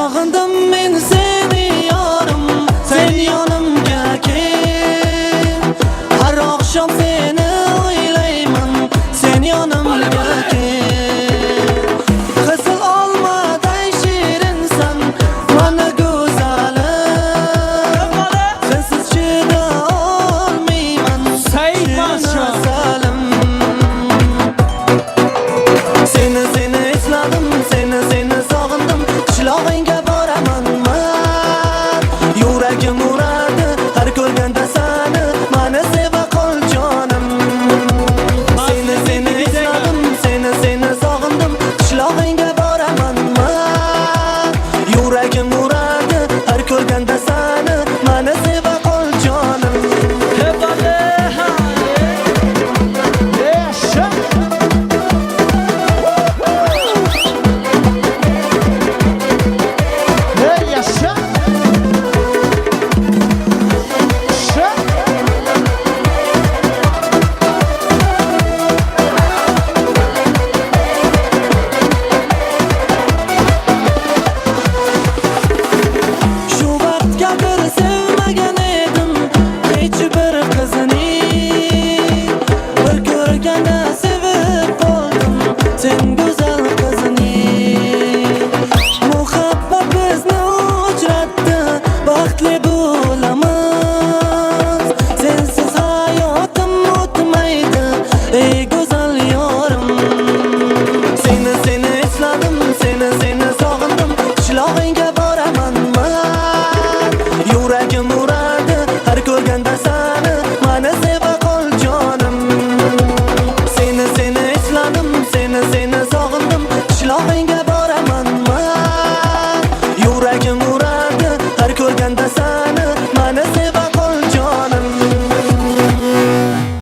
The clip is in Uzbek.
Sog'indim men seni yorim, sen yonimga kel. Har oqshom seni o'ylayman, sen yonimga kel. Qizil olmaday shirinsan, mana go'zalim. Sensiz chida olmayman, salim. Seni esladim, seni sog'indim. Qishlog'ingga boraman man, yuragim uradi har ko'rganda seni. Mani seva qol jonim. Seni esladim, seni sog'indim. Qishlog'ingga boraman man, yuragim uradi har ko'rganda seni. Mani seva qol jonim. Sevmagan edim hech bir qizni, bir ko'rganda sevib qoldim sen go'zal qizni. Muhabbat bizni uchratdi, baxtli bo'lamiz. Sensiz hayotim o'tmaydi ey go'zal yorim. Seni esladim, seni sog'indim. Qishlog'ingga boraman man, yuragim uradi har ko'rganda seni. Mani seva qol jonim. Seni esladim, seni sog'indim. Qishlog'ingga